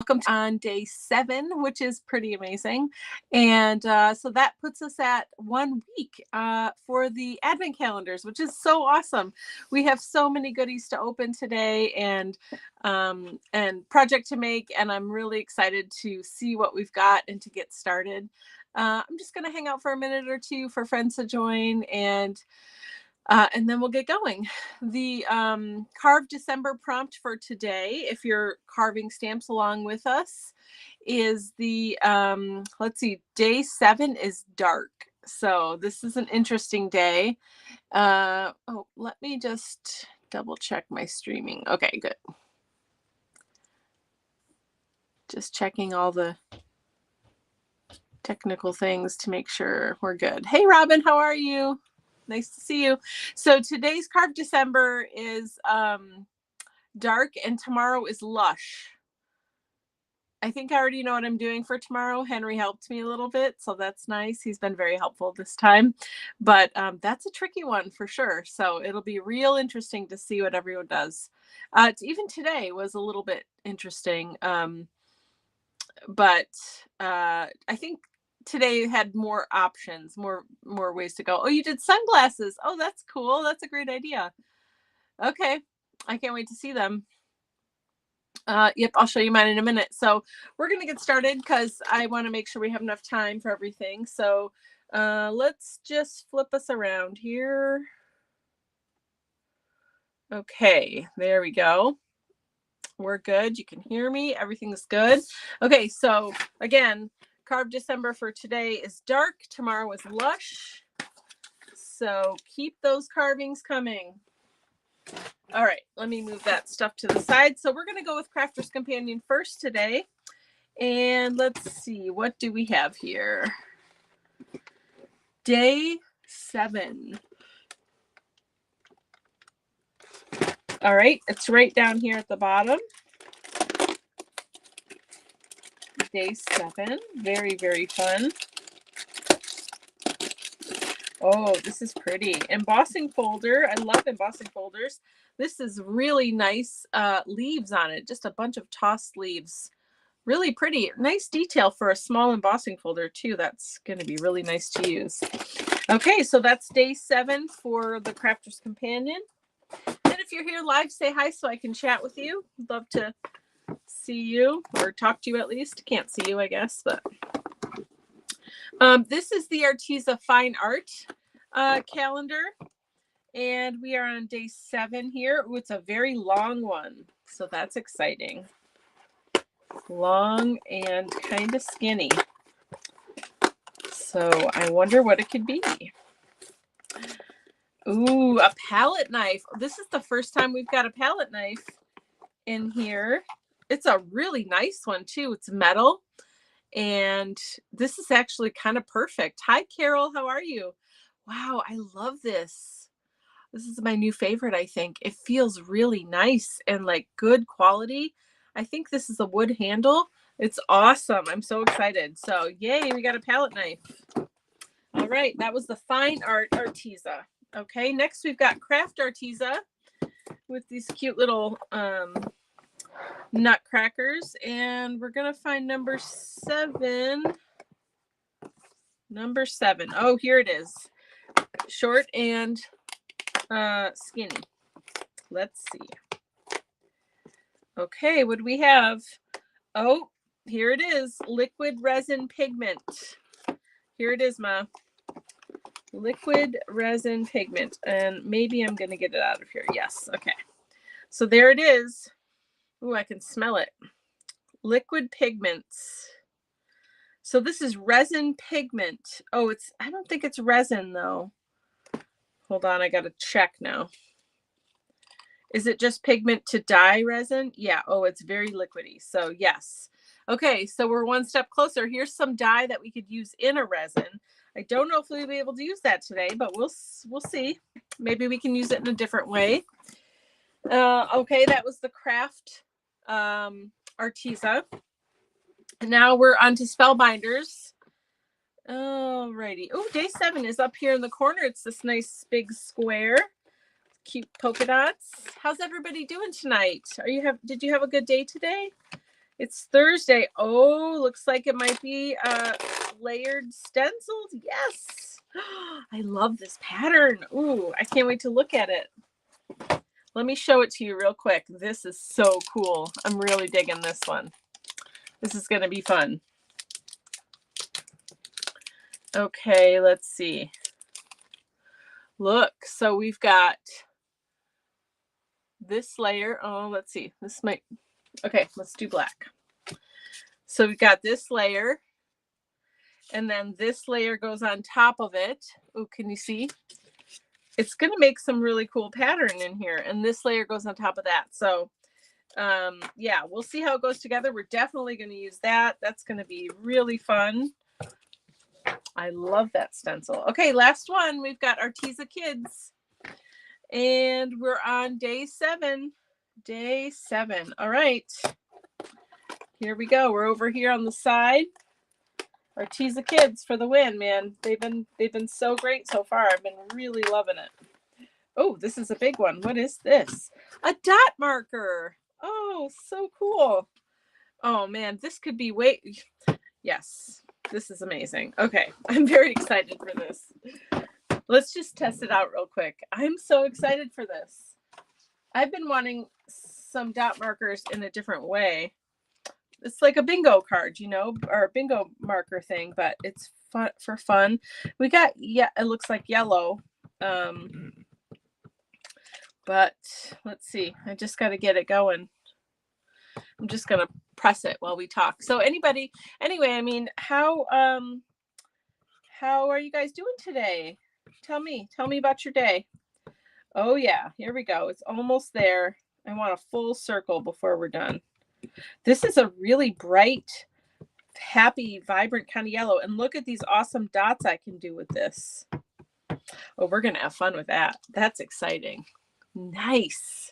Welcome on day 7, which is pretty amazing. And so that puts us at 1 week for the advent calendars, which is so awesome. We have so many goodies to open today and project to make, and I'm really excited to see what we've got and to get started. I'm just going to hang out for a minute or two for friends to join, and then we'll get going. The Carve December prompt for today, if you're carving stamps along with us, is the, let's see, day 7 is dark. So this is an interesting day. Let me just double check my streaming. Okay, good. Just checking all the technical things to make sure we're good. Hey, Robin, how are you? Nice to see you. So today's Carve December is dark, and tomorrow is lush. I think I already know what I'm doing for tomorrow. Henry helped me a little bit, so that's nice. He's been very helpful this time, but that's a tricky one for sure. So it'll be real interesting to see what everyone does. Even today was a little bit interesting, but I think today had more options, more ways to go. Oh, you did sunglasses. Oh, that's cool. That's a great idea. Okay, I can't wait to see them. Yep, I'll show you mine in a minute. So we're going to get started because I want to make sure we have enough time for everything. So let's just flip us around here. Okay, there we go. We're good. You can hear me. Everything's good. Okay, so again, Carve December for today is dark. Tomorrow is lush. So keep those carvings coming. All right, let me move that stuff to the side. So we're going to go with Crafter's Companion first today. And let's see, what do we have here? Day 7. All right, it's right down here at the bottom. Day 7, very, very fun. Oh, this is pretty. Embossing folder. I love embossing folders. This is really nice leaves on it. Just a bunch of tossed leaves. Really pretty. Nice detail for a small embossing folder too. That's going to be really nice to use. Okay, so that's day 7 for the Crafter's Companion. And if you're here live, say hi so I can chat with you. Love to see you, or talk to you at least. Can't see you, I guess, but this is the Arteza Fine Art calendar, and we are on day 7 here. Ooh, it's a very long one, so that's exciting. Long and kind of skinny. So I wonder what it could be. Ooh, a palette knife. This is the first time we've got a palette knife in here. It's a really nice one too. It's metal. And this is actually kind of perfect. Hi, Carol. How are you? Wow, I love this. This is my new favorite, I think. It feels really nice and like good quality. I think this is a wood handle. It's awesome. I'm so excited. So yay, we got a palette knife. All right, that was the Fine Art Arteza. Okay, next we've got Craft Arteza with these cute little nutcrackers, and we're gonna find number 7. Number 7. Oh, here it is. Short and skinny. Let's see. Okay, what do we have? Oh, here it is. Liquid resin pigment. Here it is, Ma. Liquid resin pigment. And maybe I'm going to get it out of here. Yes. Okay. So there it is. Ooh, I can smell it. Liquid pigments. So this is resin pigment. Oh, I don't think it's resin though. Hold on, I got to check now. Is it just pigment to dye resin? Yeah. Oh, it's very liquidy. So yes. Okay, so we're one step closer. Here's some dye that we could use in a resin. I don't know if we'll be able to use that today, but we'll see. Maybe we can use it in a different way. Okay, that was the Craft Arteza. Now we're on to Spellbinders. Alrighty. Oh, day 7 is up here in the corner. It's this nice big square. Cute polka dots. How's everybody doing tonight? Did you have a good day today? It's Thursday. Oh, looks like it might be layered stencils. Yes. I love this pattern. Ooh, I can't wait to look at it. Let me show it to you real quick. This is so cool. I'm really digging this one. This is going to be fun. Okay, let's see. Look, so we've got this layer. Oh, let's see. This might, okay, let's do black. So we've got this layer, and then this layer goes on top of it. Oh, can you see? It's going to make some really cool pattern in here, and this layer goes on top of that. So yeah, we'll see how it goes together. We're definitely going to use that. That's going to be really fun. I love that stencil. Okay, last one. We've got Arteza Kids, and we're on day 7. Day 7. All right, here we go. We're over here on the side. Arteza Kids for the win, man. They've been so great so far. I've been really loving it. Oh, this is a big one. What is this? A dot marker. Oh, so cool. Oh man, this could be yes, this is amazing. Okay, I'm very excited for this. Let's just test it out real quick. I'm so excited for this. I've been wanting some dot markers in a different way. It's like a bingo card, you know, or a bingo marker thing, but it's fun for fun. We got, yeah, it looks like yellow. But let's see. I just got to get it going. I'm just going to press it while we talk. So anyway, I mean, how are you guys doing today? Tell me about your day. Oh yeah, here we go. It's almost there. I want a full circle before we're done. This is a really bright, happy, vibrant kind of yellow. And look at these awesome dots I can do with this. Oh, we're going to have fun with that. That's exciting. Nice.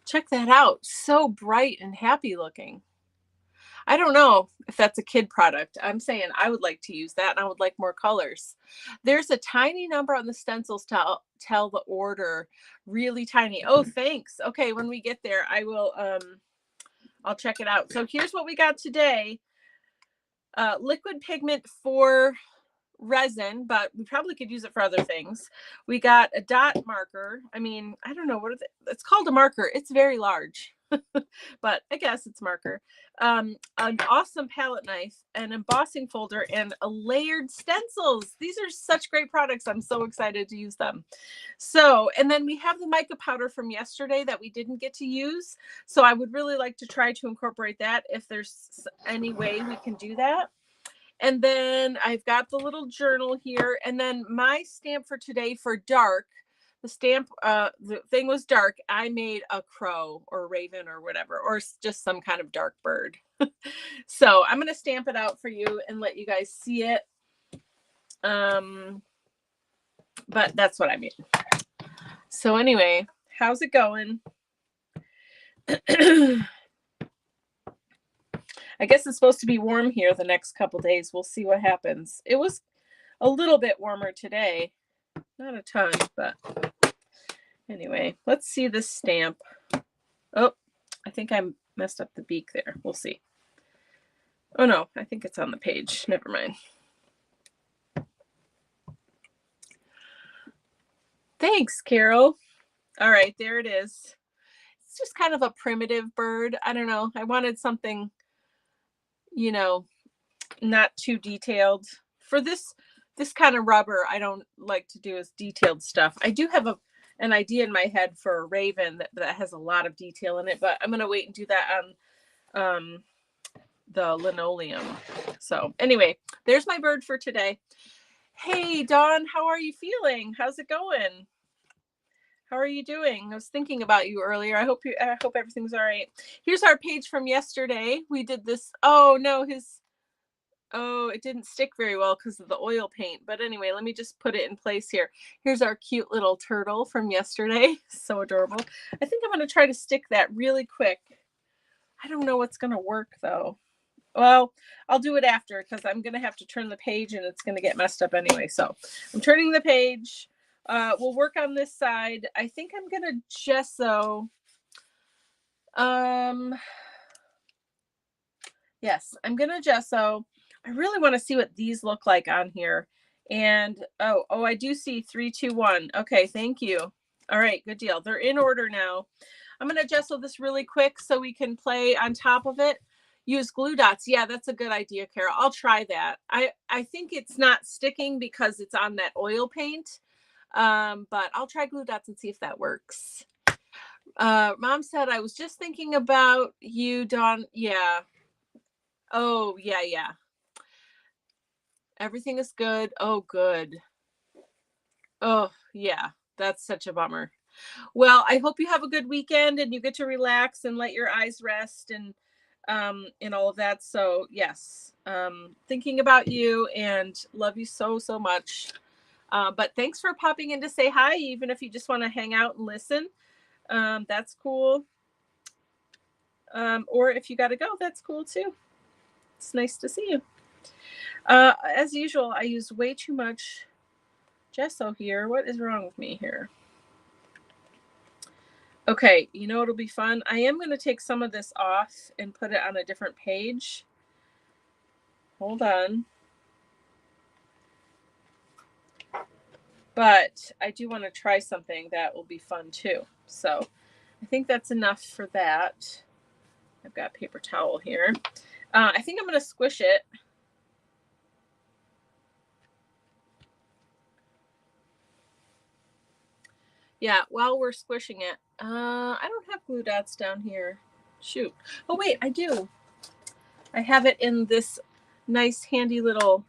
Check that out. So bright and happy looking. I don't know if that's a kid product. I'm saying I would like to use that, and I would like more colors. There's a tiny number on the stencils to tell the order. Really tiny. Oh, thanks. Okay, when we get there, I will I'll check it out. So here's what we got today. Liquid pigment for resin, but we probably could use it for other things. We got a dot marker. I mean, I don't know what it's called, a marker. It's very large, but I guess it's marker. An awesome palette knife, an embossing folder, and a layered stencils. These are such great products. I'm so excited to use them. So, and then we have the mica powder from yesterday that we didn't get to use. So I would really like to try to incorporate that if there's any way we can do that. And then I've got the little journal here. And then my stamp for today for dark, the stamp, the thing was dark. I made a crow or raven or whatever, or just some kind of dark bird. So I'm going to stamp it out for you and let you guys see it. But that's what I made. So anyway, how's it going? I guess it's supposed to be warm here the next couple days. We'll see what happens. It was a little bit warmer today. Not a ton, but anyway, let's see this stamp. Oh, I think I messed up the beak there. We'll see. Oh no, I think it's on the page. Never mind. Thanks, Carol. All right, there it is. It's just kind of a primitive bird. I don't know. I wanted something, you know, not too detailed. For this kind of rubber, I don't like to do as detailed stuff. I do have an idea in my head for a raven that has a lot of detail in it, but I'm going to wait and do that on the linoleum. So anyway, there's my bird for today. Hey, Dawn, how are you feeling? How's it going? How are you doing? I was thinking about you earlier. I hope everything's all right. Here's our page from yesterday. We did this. Oh no, it didn't stick very well because of the oil paint. But anyway, let me just put it in place here. Here's our cute little turtle from yesterday. So adorable. I think I'm going to try to stick that really quick. I don't know what's going to work though. Well, I'll do it after because I'm going to have to turn the page and it's going to get messed up anyway. So I'm turning the page. We'll work on this side. I think I'm going to gesso. Yes, I'm gonna gesso. I really want to see what these look like on here. And oh, I do see 3, 2, 1. Okay, thank you. All right, good deal. They're in order now. I'm gonna gesso this really quick so we can play on top of it. Use glue dots. Yeah, that's a good idea, Kara. I'll try that. I think it's not sticking because it's on that oil paint. But I'll try glue dots and see if that works. Mom said I was just thinking about you, Dawn. Yeah. Oh, yeah. Everything is good. Oh, good. Oh, yeah. That's such a bummer. Well, I hope you have a good weekend and you get to relax and let your eyes rest and all of that. So, yes. Thinking about you and love you so much. But thanks for popping in to say hi, even if you just want to hang out and listen. That's cool. Or if you got to go, that's cool too. It's nice to see you. As usual, I use way too much gesso here. What is wrong with me here? Okay, you know it'll be fun. I am going to take some of this off and put it on a different page. Hold on. But I do want to try something that will be fun too. So I think that's enough for that. I've got paper towel here. I think I'm going to squish it. Yeah, while we're squishing it. I don't have glue dots down here. Shoot. Oh, wait, I do. I have it in this nice, handy little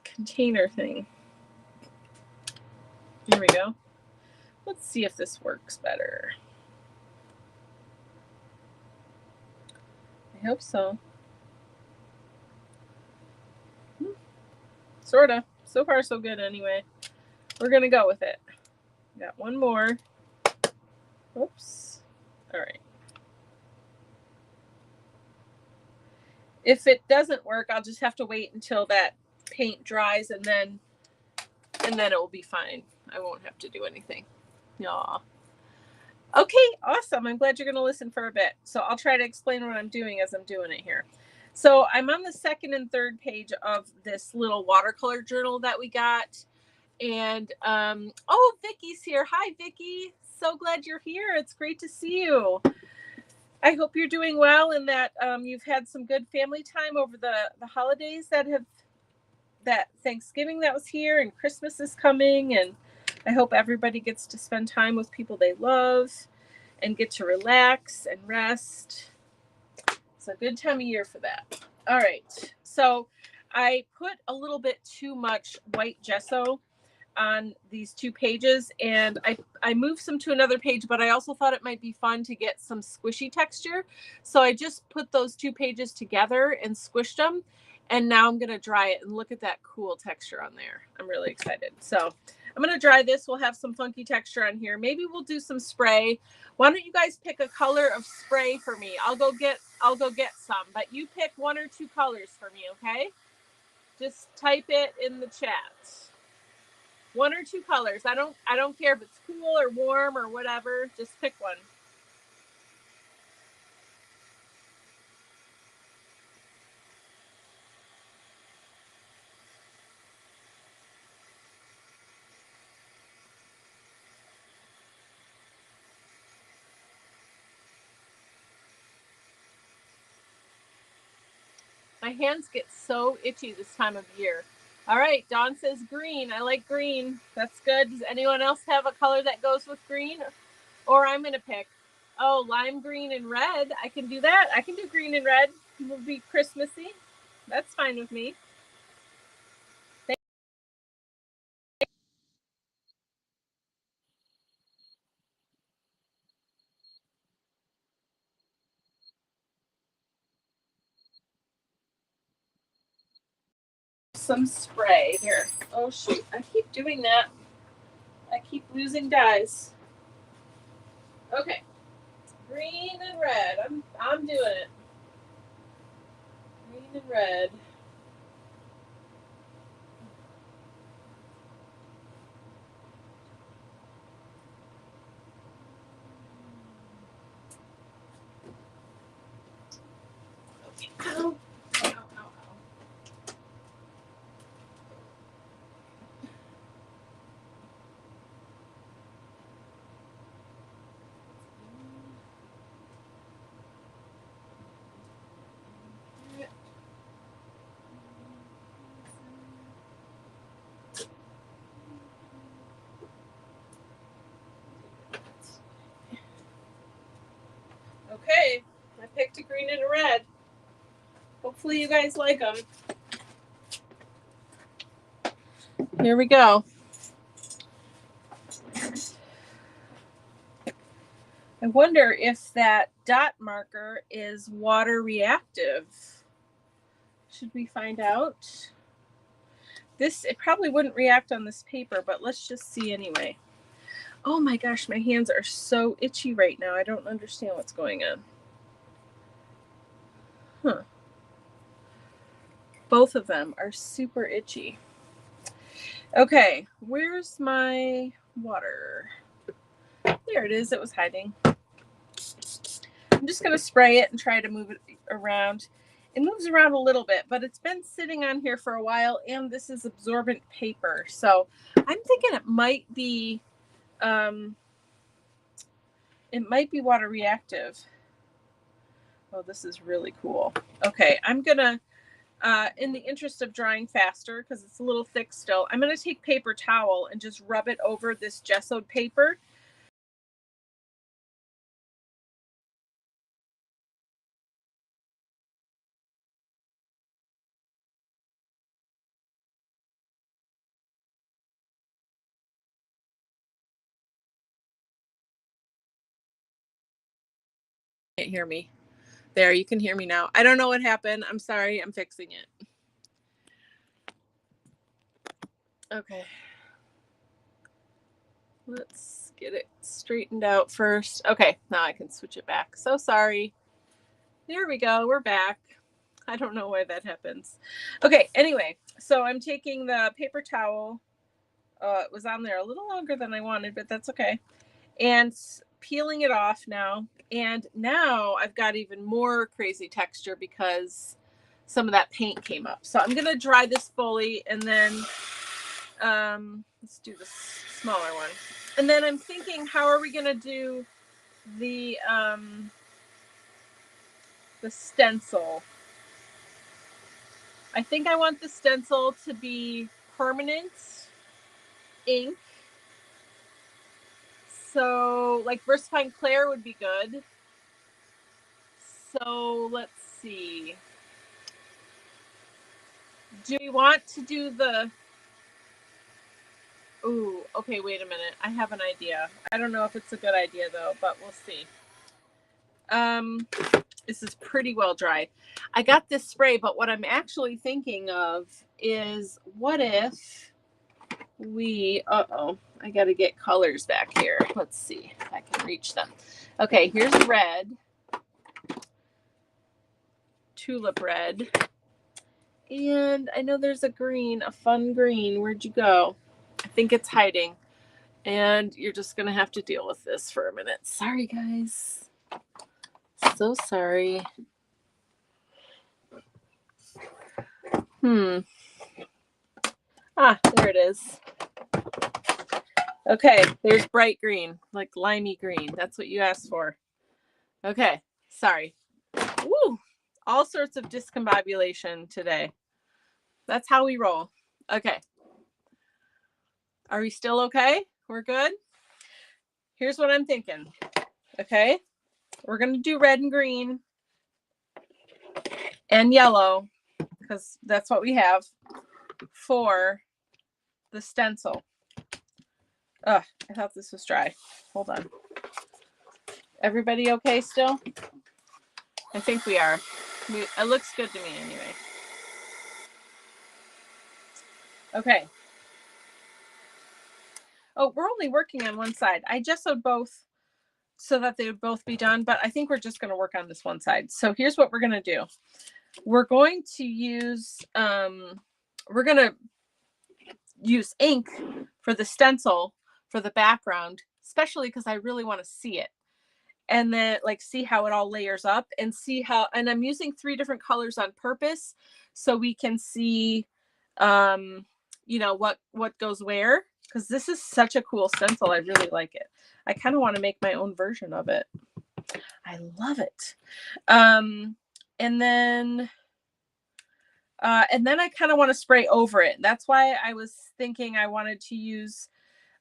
container thing. Here we go. Let's see if this works better. I hope so. Sorta. So far, so good anyway. We're going to go with it. Got one more. Oops. All right. If it doesn't work, I'll just have to wait until that paint dries and then it will be fine. I won't have to do anything. Aw. Okay, awesome. I'm glad you're going to listen for a bit. So I'll try to explain what I'm doing as I'm doing it here. So I'm on the second and third page of this little watercolor journal that we got. And oh, Vicky's here. Hi, Vicky. So glad you're here. It's great to see you. I hope you're doing well and that you've had some good family time over the holidays that Thanksgiving that was here and Christmas is coming, and I hope everybody gets to spend time with people they love and get to relax and rest. It's a good time of year for that. All right. So I put a little bit too much white gesso on these 2 pages and I moved some to another page, but I also thought it might be fun to get some squishy texture. So I just put those 2 pages together and squished them. And now I'm going to dry it and look at that cool texture on there. I'm really excited. So I'm going to dry this. We'll have some funky texture on here. Maybe we'll do some spray. Why don't you guys pick a color of spray for me? I'll go get some, but you pick 1 or 2 colors for me, okay? Just type it in the chat. 1 or 2 colors. I don't care if it's cool or warm or whatever. Just pick one. My hands get so itchy this time of year. All right, Dawn says green. I like green. That's good. Does anyone else have a color that goes with green? Or I'm going to pick, oh, lime green and red. I can do that. I can do green and red. It will be Christmassy. That's fine with me. Some spray here. Oh, shoot. I keep doing that. I keep losing dies. Okay. Green and red. I'm doing it. Green and red. Okay, I picked a green and a red. Hopefully you guys like them. Here we go. I wonder if that dot marker is water reactive. Should we find out? It probably wouldn't react on this paper, but let's just see anyway. Oh my gosh, my hands are so itchy right now. I don't understand what's going on. Huh. Both of them are super itchy. Okay, where's my water? There it is. It was hiding. I'm just going to spray it and try to move it around. It moves around a little bit, but it's been sitting on here for a while, and this is absorbent paper. So I'm thinking it might be water reactive. Oh, this is really cool. Okay, I'm going to, in the interest of drying faster, because it's a little thick still, I'm going to take paper towel and just rub it over this gessoed paper. Can't hear me. There, you can hear me now. I don't know what happened. I'm sorry. I'm fixing it. Okay. Let's get it straightened out first. Okay, now I can switch it back. So sorry. There we go. We're back. I don't know why that happens. Okay, anyway, so I'm taking the paper towel. It was on there a little longer than I wanted, but that's okay. And peeling it off now. And now I've got even more crazy texture because some of that paint came up. So I'm going to dry this fully, and then let's do the smaller one. And then I'm thinking, how are we going to do the stencil? I think I want the stencil to be permanent ink. So like VersaFine Clair would be good. So let's see. Do we want to do the... Ooh, okay, wait a minute. I have an idea. I don't know if it's a good idea though, but we'll see. This is pretty well dry. I got this spray, but what I'm actually thinking of is, what if we... Uh-oh, I got to get colors back here. Let's see if I can reach them. Okay, here's red. Tulip red. And I know there's a green, a fun green. Where'd you go? I think it's hiding. And you're just going to have to deal with this for a minute. Sorry, guys. So sorry. Ah, there it is. Okay, there's bright green, like limey green. That's what you asked for. Okay, sorry. Woo! All sorts of discombobulation today. That's how we roll. Okay. Are we still okay? We're good? Here's what I'm thinking. Okay. We're going to do red and green and yellow, because that's what we have for the stencil. Ugh, I thought this was dry. Hold on. Everybody okay still? I think we are. It looks good to me anyway. Okay. Oh, we're only working on one side. I gessoed both so that they would both be done, but I think we're just going to work on this one side. So here's what we're going to do. We're going to use ink for the stencil for the background, especially because I really want to see it. And then like see how it all layers up, and see how, and I'm using 3 different colors on purpose so we can see you know what goes where, because this is such a cool stencil. I really like it. I kind of want to make my own version of it. I love it. And then I kind of want to spray over it. That's why I was thinking I wanted to use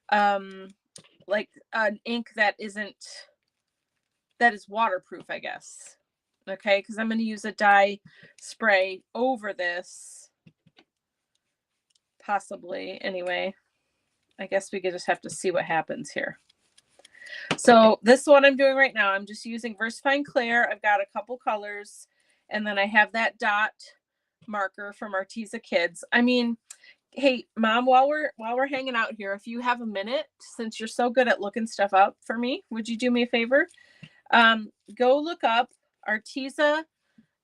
like an ink that isn't that is waterproof, I guess. Okay, because I'm going to use a dye spray over this. Possibly. Anyway, I guess we could just have to see what happens here. So this is what I'm doing right now. I'm just using VersaFine Clair. I've got a couple colors, and then I have that dot marker from Arteza Kids. I mean, hey, Mom, while we're hanging out here, if you have a minute, since you're so good at looking stuff up for me, would you do me a favor? Go look up Arteza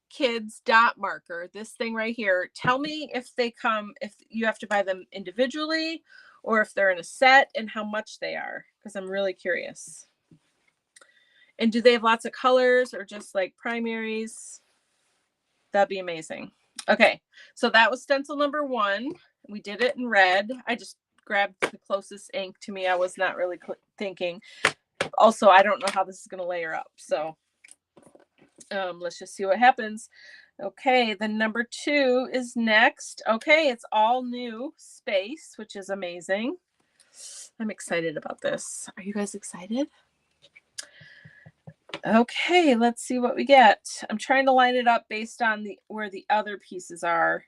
Kids dot marker, this thing right here. Tell me if they come, if you have to buy them individually or if they're in a set, and how much they are, because I'm really curious. And do they have lots of colors or just like primaries? That'd be amazing. Okay, so that was stencil number 1. We did it in red. I just grabbed the closest ink to me. I was not really thinking. Also, I don't know how this is going to layer up. So let's just see what happens. Okay, then number 2 is next. Okay, it's all new space, which is amazing. I'm excited about this. Are you guys excited? Okay, let's see what we get. I'm trying to line it up based on where the other pieces are.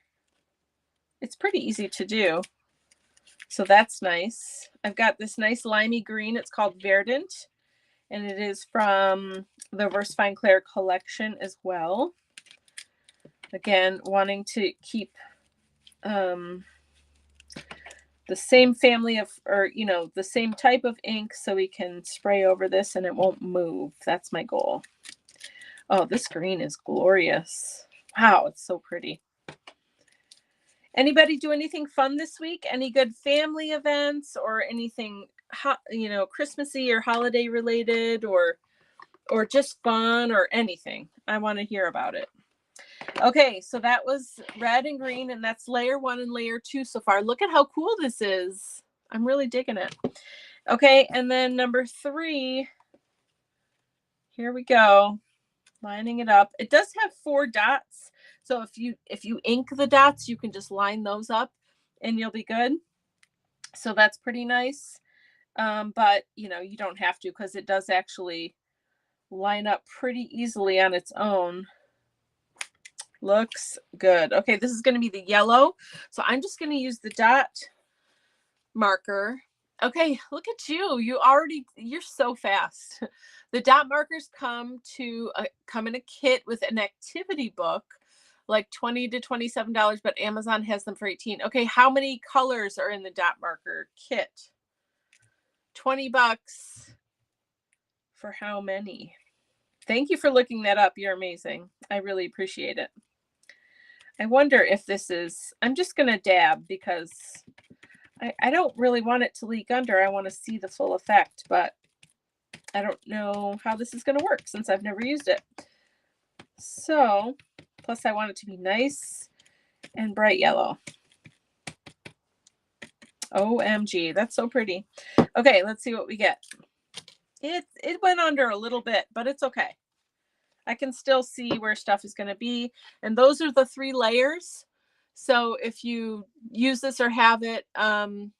It's pretty easy to do. So that's nice. I've got this nice limey green. It's called Verdant, and it is from the VersaFine Clair collection as well. Again, wanting to keep the same family of, or, you know, the same type of ink so we can spray over this and it won't move. That's my goal. Oh, this green is glorious. Wow, it's so pretty. Anybody do anything fun this week? Any good family events or anything, you know, Christmassy or holiday related, or just fun or anything? I want to hear about it. Okay, so that was red and green, and that's layer 1 and layer 2 so far. Look at how cool this is. I'm really digging it. Okay, and then number 3. Here we go. Lining it up. It does have 4 dots. So if you ink the dots, you can just line those up and you'll be good. So that's pretty nice. But you know, you don't have to, because it does actually line up pretty easily on its own. Looks good. Okay, this is going to be the yellow. So I'm just going to use the dot marker. Okay, look at you. You're so fast. The dot markers come in a kit with an activity book, like $20 to $27, but Amazon has them for $18. Okay, how many colors are in the dot marker kit? $20 for how many? Thank you for looking that up. You're amazing. I really appreciate it. I wonder if this is, I'm just going to dab because I don't really want it to leak under. I want to see the full effect, but I don't know how this is going to work since I've never used it. So, plus I want it to be nice and bright yellow. OMG, that's so pretty. Okay, let's see what we get. It went under a little bit, but it's okay. I can still see where stuff is going to be. And those are the 3 layers. So if you use this or have it, there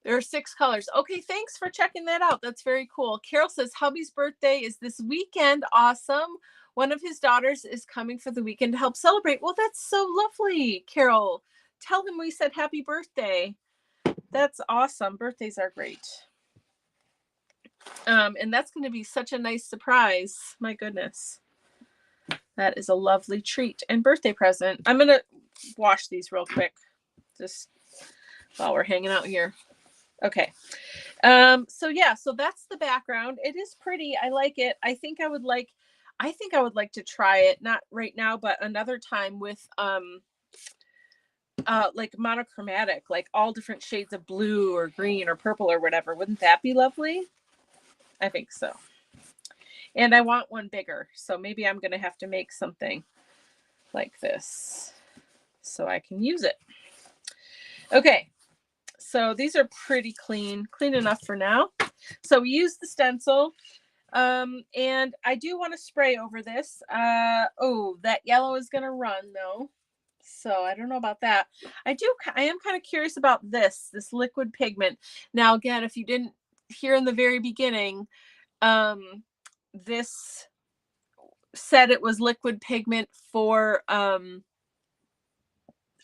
are 6 colors. Okay, thanks for checking that out. That's very cool. Carol says, hubby's birthday is this weekend. Awesome. One of his daughters is coming for the weekend to help celebrate. Well, that's so lovely, Carol. Tell him we said happy birthday. That's awesome. Birthdays are great. And that's going to be such a nice surprise. My goodness. That is a lovely treat and birthday present. I'm going to wash these real quick, just while we're hanging out here. Okay. So yeah, so that's the background. It is pretty. I like it. I think I would like to try it, not right now, but another time with, like monochromatic, like all different shades of blue or green or purple or whatever. Wouldn't that be lovely? I think so. And I want one bigger. So maybe I'm going to have to make something like this so I can use it. Okay. So these are pretty clean enough for now. So we use the stencil. And I do want to spray over this. Oh, that yellow is going to run though. So I don't know about that. I am kind of curious about this liquid pigment. Now, again, if you didn't hear in the very beginning, this said it was liquid pigment for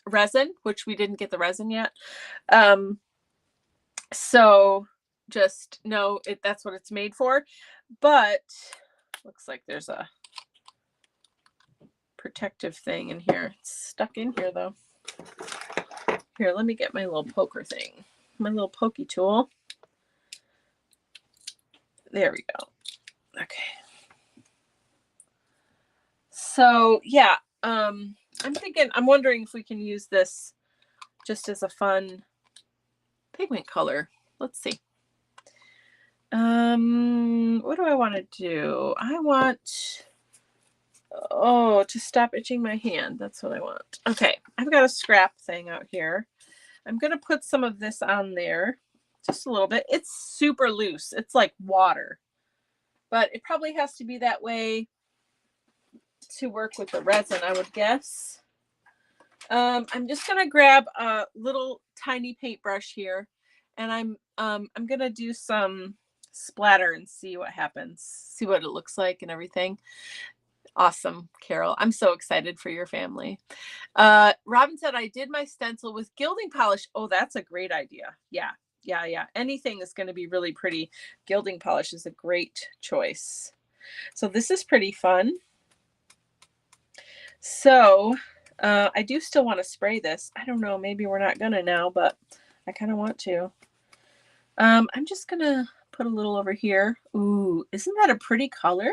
resin, which we didn't get the resin yet. So just know that's what it's made for. But looks like there's a protective thing in here. It's stuck in here though. Here, let me get my little poker thing, my little pokey tool. There we go. Okay. So yeah, I'm wondering if we can use this just as a fun pigment color. Let's see. What do I want to do? I want, to stop itching my hand. That's what I want. Okay, I've got a scrap thing out here. I'm going to put some of this on there, just a little bit. It's super loose. It's like water, but it probably has to be that way to work with the resin, I would guess. I'm just going to grab a little tiny paintbrush here, and I'm going to do some splatter and see what happens, see what it looks like and everything. Awesome, Carol. I'm so excited for your family. Robin said, I did my stencil with gilding polish. Oh, that's a great idea. Yeah. Anything is going to be really pretty. Gilding polish is a great choice. So this is pretty fun. So I do still want to spray this. I don't know, maybe we're not gonna now, but I kind of want to. I'm just gonna put a little over here. Ooh, isn't that a pretty color?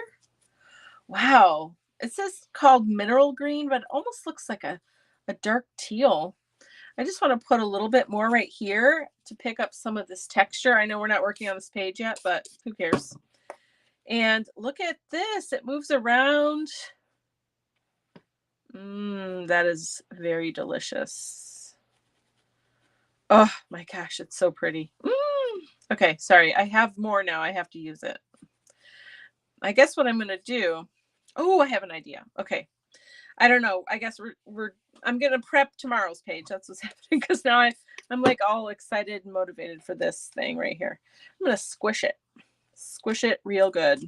Wow. It says called mineral green, but it almost looks like a dark teal. I just want to put a little bit more right here to pick up some of this texture. I know we're not working on this page yet, but who cares? And look at this. It moves around. That is very delicious. Oh my gosh, it's so pretty. Okay, sorry. I have more now. I have to use it. I guess what I'm going to do. Oh, I have an idea. Okay. I don't know. I guess I'm going to prep tomorrow's page. That's what's happening, because now I'm like all excited and motivated for this thing right here. I'm going to squish it. Squish it real good.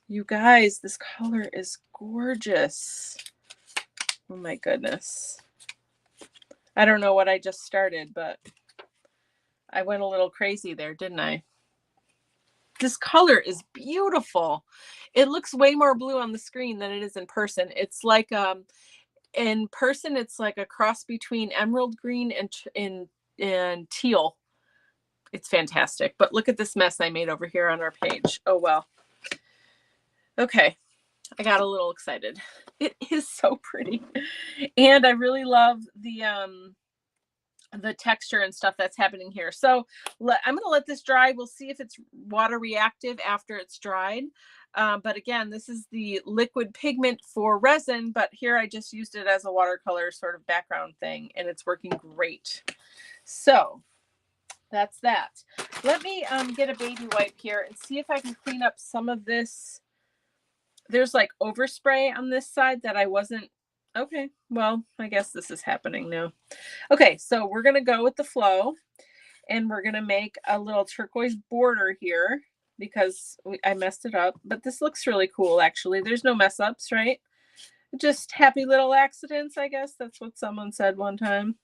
You guys, this color is gorgeous. Oh my goodness. I don't know what I just started, but I went a little crazy there, didn't I? This color is beautiful. It looks way more blue on the screen than it is in person. It's like in person, it's like a cross between emerald green and teal. It's fantastic. But look at this mess I made over here on our page. Oh well. Okay. I got a little excited. It is so pretty. And I really love the texture and stuff that's happening here. So I'm going to let this dry. We'll see if it's water reactive after it's dried. But again, this is the liquid pigment for resin, but here I just used it as a watercolor sort of background thing, and it's working great. So that's that. Let me get a baby wipe here and see if I can clean up some of this. There's like overspray on this side that I wasn't. Okay, well, I guess this is happening now. Okay, so we're going to go with the flow, and we're going to make a little turquoise border here because I messed it up. But this looks really cool, actually. There's no mess ups, right? Just happy little accidents, I guess. That's what someone said one time.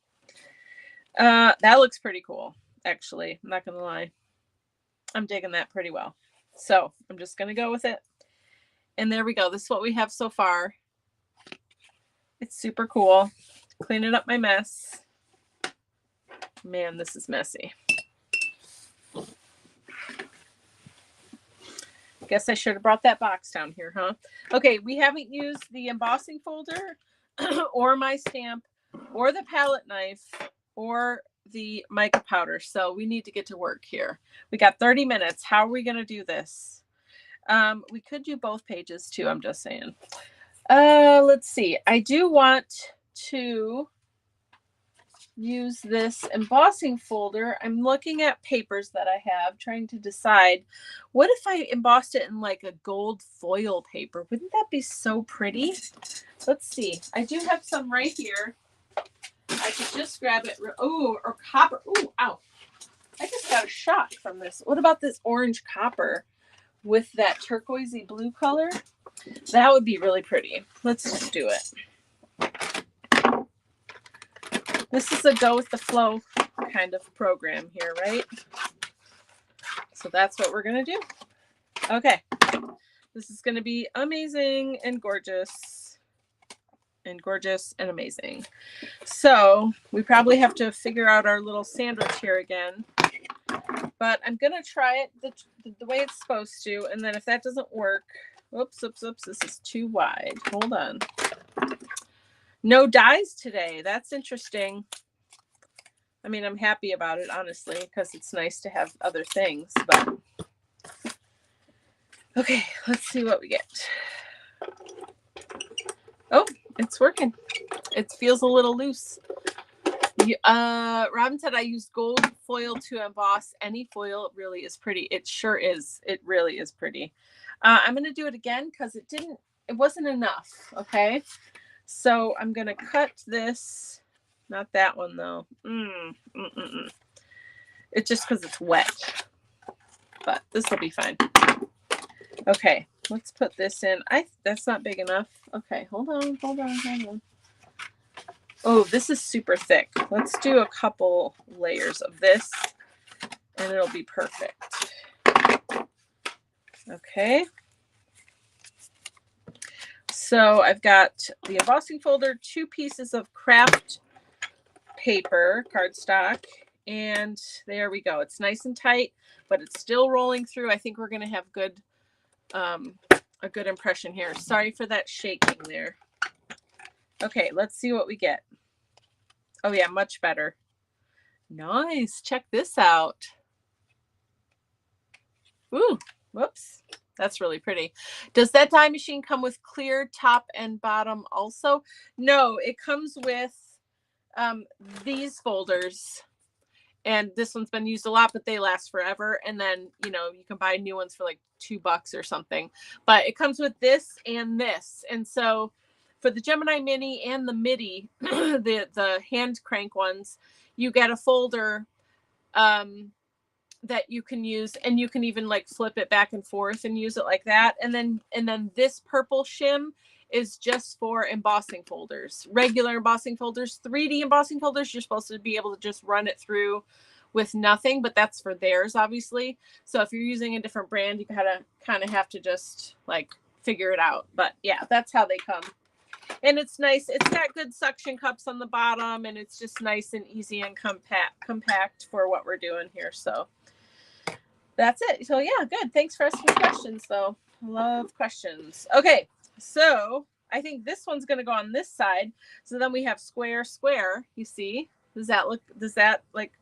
That looks pretty cool, actually. I'm not going to lie. I'm digging that pretty well. So I'm just going to go with it. And there we go. This is what we have so far. It's super cool. Cleaning up my mess. Man, this is messy. Guess I should have brought that box down here, huh? Okay, we haven't used the embossing folder or my stamp or the palette knife or the mica powder. So we need to get to work here. We got 30 minutes. How are we going to do this? We could do both pages too. I'm just saying. Let's see. I do want to use this embossing folder. I'm looking at papers that I have, trying to decide what if I embossed it in like a gold foil paper. Wouldn't that be so pretty? Let's see. I do have some right here. I could just grab it. Oh, or copper. Oh, ow. I just got a shock from this. What about this orange copper? with that turquoisey blue color. That would be really pretty. Let's just do it. This is a go with the flow kind of program here, right? So that's what we're going to do. Okay. This is going to be amazing and gorgeous and amazing. So we probably have to figure out our little sandwich here again. But I'm going to try it the way it's supposed to. And then if that doesn't work, oops, this is too wide. Hold on. No dies today. That's interesting. I mean, I'm happy about it, honestly, because it's nice to have other things. But okay, let's see what we get. Oh, it's working. It feels a little loose. Robin said I used gold foil to emboss any foil. It really is pretty. It sure is. It really is pretty. I'm going to do it again because it wasn't enough. Okay. So I'm going to cut this. Not that one though. It's just because it's wet, but this will be fine. Okay. Let's put this in. That's not big enough. Okay. Hold on. Oh, this is super thick. Let's do a couple layers of this and it'll be perfect. Okay. So I've got the embossing folder, 2 pieces of craft paper, cardstock, and there we go. It's nice and tight, but it's still rolling through. I think we're going to have a good impression here. Sorry for that shaking there. Okay, let's see what we get. Oh yeah, much better. Nice. Check this out. Ooh, whoops. That's really pretty. Does that die machine come with clear top and bottom also? No, it comes with these folders. And this one's been used a lot, but they last forever. And then, you can buy new ones for like $2 or something. But it comes with this and this. And so for the Gemini Mini and the MIDI, the hand crank ones, you get a folder that you can use, and you can even like flip it back and forth and use it like that. And then this purple shim is just for embossing folders, regular embossing folders. 3D embossing folders, you're supposed to be able to just run it through with nothing, but that's for theirs, obviously. So if you're using a different brand, you kind of have to just like figure it out. But yeah, that's how they come. And it's nice. It's got good suction cups on the bottom, and it's just nice and easy and compact for what we're doing here. So that's it. So yeah, good. Thanks for asking questions, though. Love questions. Okay, so I think this one's going to go on this side. So then we have square. You see? Does that like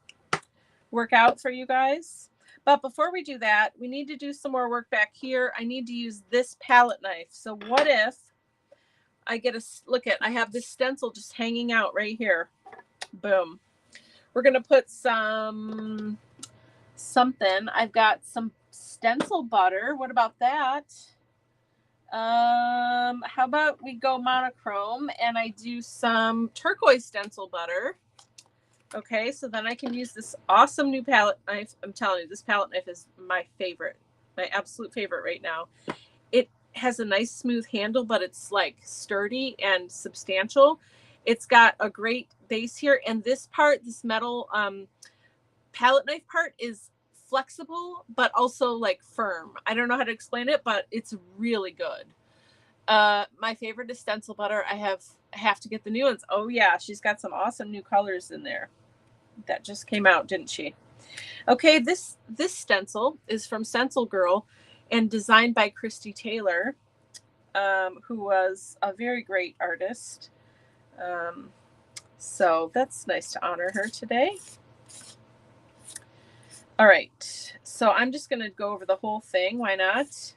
work out for you guys? But before we do that, we need to do some more work back here. I need to use this palette knife. So what if I get I have this stencil just hanging out right here. Boom. We're going to put something. I've got some stencil butter. What about that? How about we go monochrome and I do some turquoise stencil butter. Okay, so then I can use this awesome new palette knife. I'm telling you, this palette knife is my favorite, my absolute favorite right now. It has a nice smooth handle, but it's like sturdy and substantial. It's got a great base here, and this metal palette knife part is flexible, but also like firm. I don't know how to explain it, but it's really good. My favorite is stencil butter. I have to get the new ones. Oh yeah, she's got some awesome new colors in there that just came out, didn't she? Okay, this stencil is from Stencil Girl and designed by Christy Taylor, who was a very great artist. So that's nice to honor her today. All right, so I'm just going to go over the whole thing. Why not?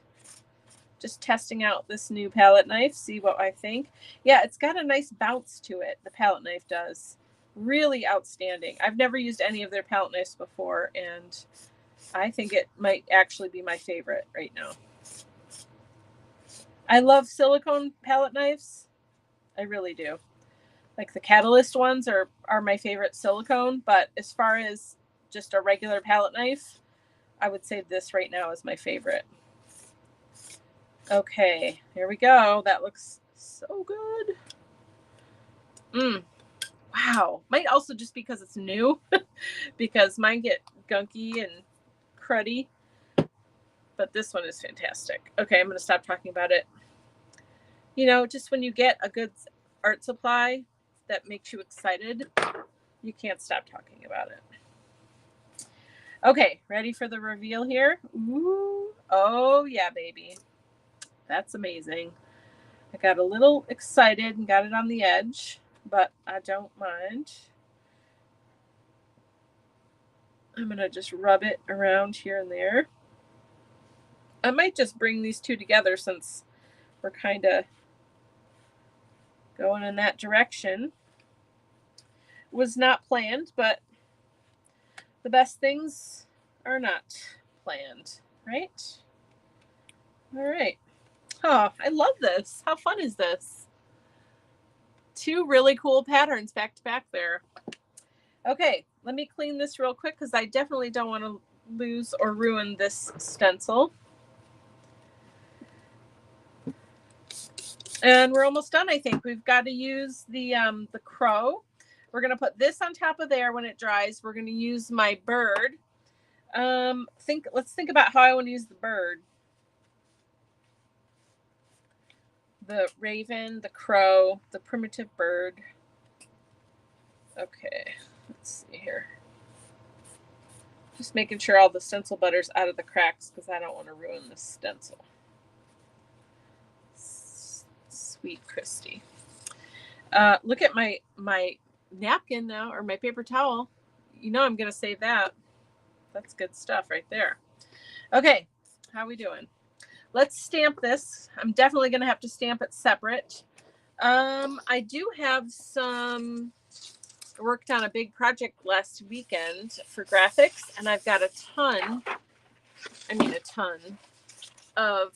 Just testing out this new palette knife, see what I think. Yeah, it's got a nice bounce to it. The palette knife does. Really outstanding. I've never used any of their palette knives before, and I think it might actually be my favorite right now. I love silicone palette knives. I really do. Like the Catalyst ones are my favorite silicone, but as far as just a regular palette knife, I would say this right now is my favorite. Okay, here we go. That looks so good. Wow. Might also just because it's new, because mine get gunky and cruddy. But this one is fantastic. Okay, I'm going to stop talking about it. You know, just when you get a good art supply that makes you excited, you can't stop talking about it. Okay, ready for the reveal here? Ooh, oh yeah, baby. That's amazing. I got a little excited and got it on the edge, but I don't mind. I'm going to just rub it around here and there. I might just bring these two together since we're kind of going in that direction. Was not planned, but the best things are not planned, right? All right. Oh, I love this. How fun is this? Two really cool patterns back to back there. Okay, let me clean this real quick because I definitely don't want to lose or ruin this stencil. And we're almost done, I think. We've got to use the crow. We're going to put this on top of there when it dries. We're going to use my bird. Let's think about how I want to use the bird. The raven, the crow, the primitive bird. Okay, let's see here. Just making sure all the stencil butter's out of the cracks because I don't want to ruin this stencil. Sweet Christy. Look at my napkin now, or my paper towel. You know I'm going to save that. That's good stuff right there. Okay, how are we doing? Let's stamp this. I'm definitely going to have to stamp it separate. I do have some... I worked on a big project last weekend for graphics, and I've got a ton of,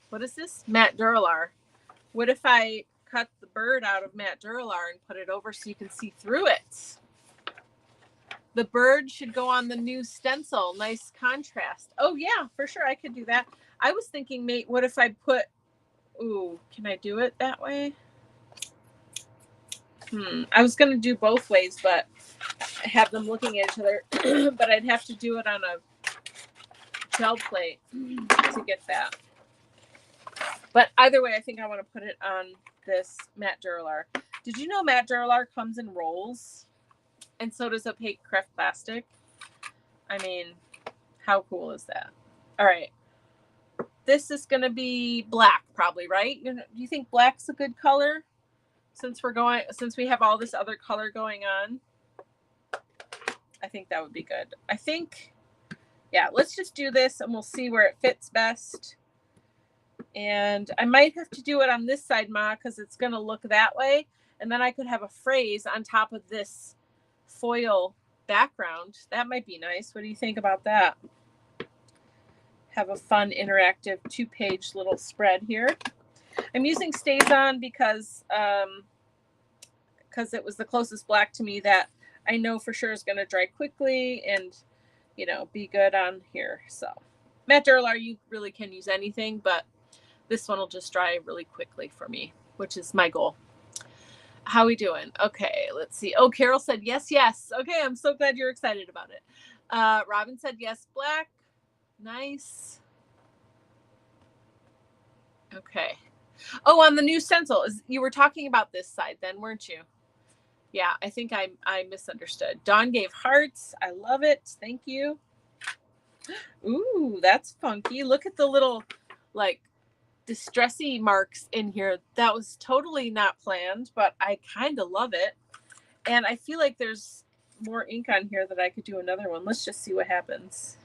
what is this? Matte Duralar. What if I cut the bird out of Matte Duralar and put it over so you can see through it? The bird should go on the new stencil. Nice contrast. Oh yeah, for sure. I could do that. I was thinking, mate, what if I put, ooh, can I do it that way? I was going to do both ways, but have them looking at each other, but I'd have to do it on a gel plate to get that. But either way, I think I want to put it on this Matte Duralar. Did you know Matte Duralar comes in rolls? And so does opaque craft plastic. I mean, how cool is that? All right. This is going to be black probably, right? Do you think black's a good color? Since we have all this other color going on, I think that would be good. I think, yeah, let's just do this and we'll see where it fits best. And I might have to do it on this side, Ma, because it's going to look that way. And then I could have a phrase on top of this foil background. That might be nice. What do you think about that? Have a fun, interactive 2-page little spread here. I'm using StazOn because it was the closest black to me that I know for sure is going to dry quickly and, you know, be good on here. So Matte Duralar, you really can use anything, but this one will just dry really quickly for me, which is my goal. How are we doing? Okay, let's see. Oh, Carol said yes, yes. Okay, I'm so glad you're excited about it. Robin said yes, black. Nice. Okay. Oh, on the new stencil, you were talking about this side then, weren't you? Yeah, I think I misunderstood. Dawn gave hearts. I love it. Thank you. Ooh, that's funky. Look at the little, like, distressy marks in here. That was totally not planned, but I kind of love it. And I feel like there's more ink on here that I could do another one. Let's just see what happens.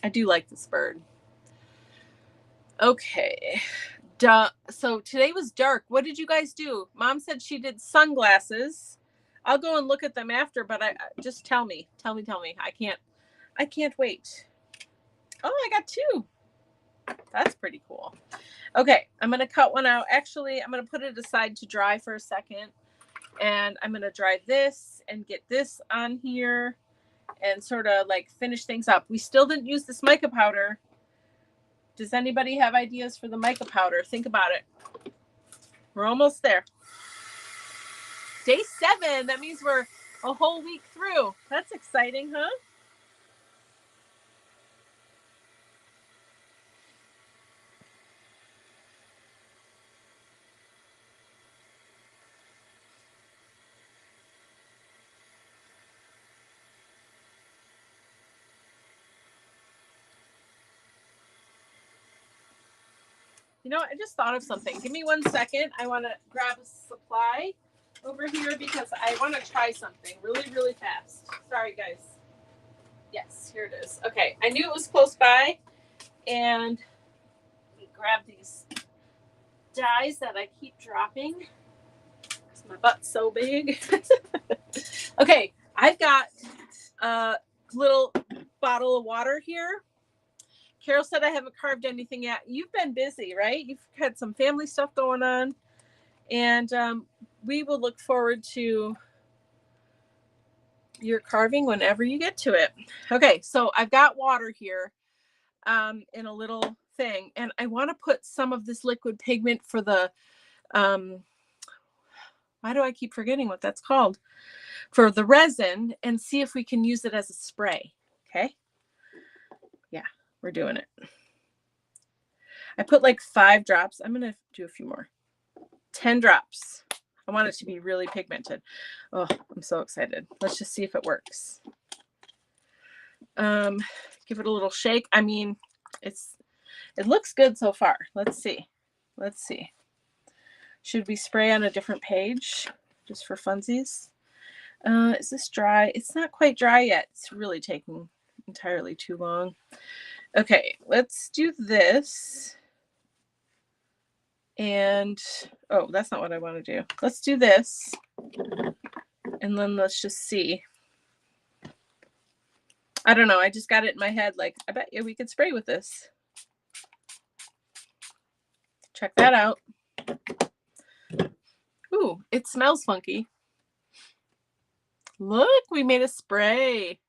I do like this bird. Okay. So today was dark. What did you guys do? Mom said she did sunglasses. I'll go and look at them after, but just tell me. I can't wait. Oh, I got 2. That's pretty cool. Okay, I'm going to cut one out. Actually, I'm going to put it aside to dry for a second. And I'm going to dry this and get this on here. and sort of like finish things up. We still didn't use this mica powder. Does anybody have ideas for the mica powder? Think about it. We're almost there. Day 7. That means we're a whole week through. That's exciting, huh? You know, I just thought of something. Give me 1 second. I want to grab a supply over here because I want to try something really, really fast. Sorry, guys. Yes, here it is. Okay, I knew it was close by, and let me grab these dies that I keep dropping because my butt's so big. Okay, I've got a little bottle of water here. Carol said I haven't carved anything yet. You've been busy, right? You've had some family stuff going on, and we will look forward to your carving whenever you get to it. Okay, so I've got water here in a little thing, and I want to put some of this liquid pigment for the why do I keep forgetting what that's called, for the resin, and see if we can use it as a spray. Okay, yeah, we're doing it. I put like 5 drops. I'm gonna do a few more. 10 drops. I want it to be really pigmented. Oh, I'm so excited. Let's just see if it works. Give it a little shake. I mean, it looks good so far. Let's see. Let's see. Should we spray on a different page just for funsies? Is this dry? It's not quite dry yet. It's really taking entirely too long. Okay, let's do this. And, oh, that's not what I want to do. Let's do this. And then let's just see. I don't know. I just got it in my head. Like, I bet you we could spray with this. Check that out. Ooh, it smells funky. Look, we made a spray.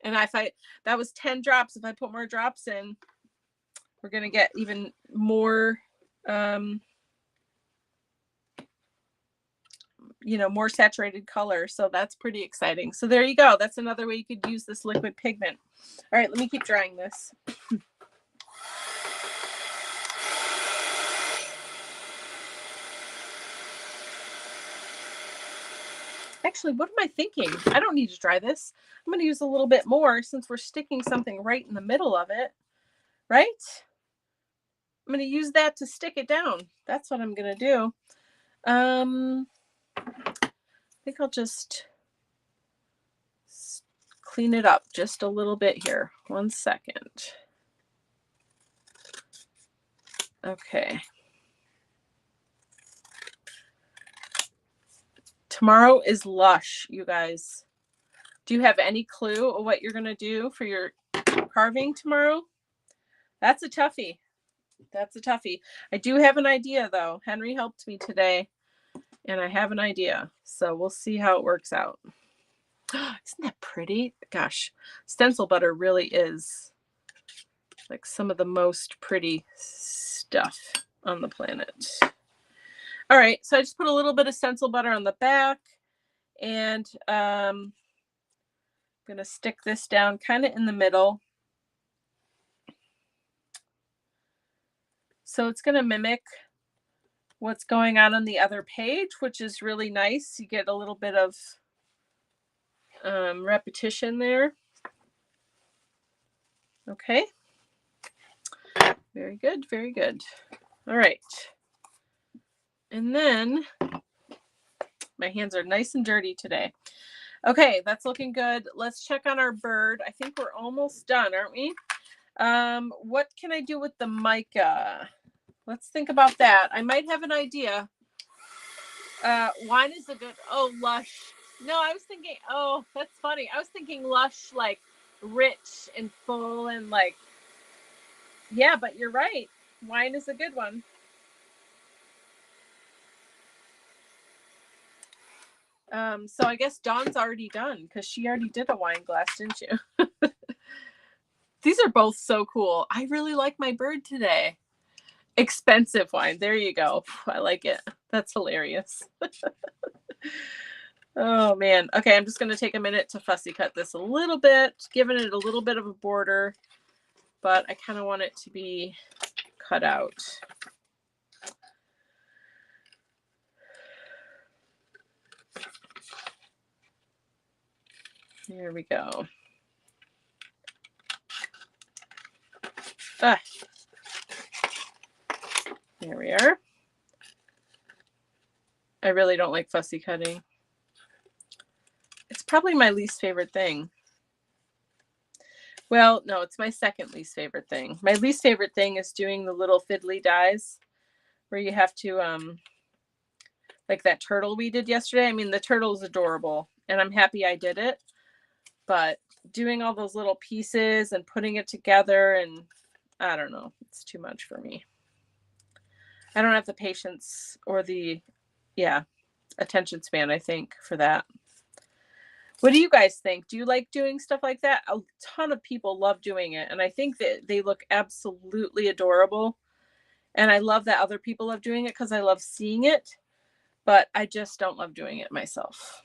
And that was 10 drops. If I put more drops in, we're going to get even more, more saturated color. So that's pretty exciting. So there you go. That's another way you could use this liquid pigment. All right, let me keep drying this. Actually, what am I thinking? I don't need to dry this. I'm going to use a little bit more since we're sticking something right in the middle of it, right? I'm going to use that to stick it down. That's what I'm going to do. I think I'll just clean it up just a little bit here. 1 second. Okay. Tomorrow is Lush, you guys. Do you have any clue of what you're going to do for your carving tomorrow? That's a toughie. That's a toughie. I do have an idea, though. Henry helped me today, and I have an idea. So we'll see how it works out. Isn't that pretty? Gosh, stencil butter really is like some of the most pretty stuff on the planet. All right, so I just put a little bit of stencil butter on the back, and I'm going to stick this down kind of in the middle. So it's going to mimic what's going on the other page, which is really nice. You get a little bit of repetition there. Okay. Very good, very good. All right. And then my hands are nice and dirty today. Okay, that's looking good. Let's check on our bird. I think we're almost done, aren't we? What can I do with the mica? Let's think about that. I might have an idea. Wine is a good, Lush. No, I was thinking, that's funny. I was thinking Lush, like rich and full and like, yeah, but you're right. Wine is a good one. So I guess Dawn's already done because she already did a wine glass, didn't you? These are both so cool. I really like my bird today. Expensive wine. There you go. I like it. That's hilarious. Oh man. Okay, I'm just going to take a minute to fussy cut this a little bit, giving it a little bit of a border, but I kind of want it to be cut out. There we go. Ah. There we are. I really don't like fussy cutting. It's probably my least favorite thing. Well, no, it's my second least favorite thing. My least favorite thing is doing the little fiddly dies where you have to, like that turtle we did yesterday. I mean, the turtle is adorable and I'm happy I did it, but doing all those little pieces and putting it together, and I don't know, it's too much for me. I don't have the patience or the, attention span, I think, for that. What do you guys think? Do you like doing stuff like that? A ton of people love doing it, and I think that they look absolutely adorable. And I love that other people love doing it because I love seeing it, but I just don't love doing it myself.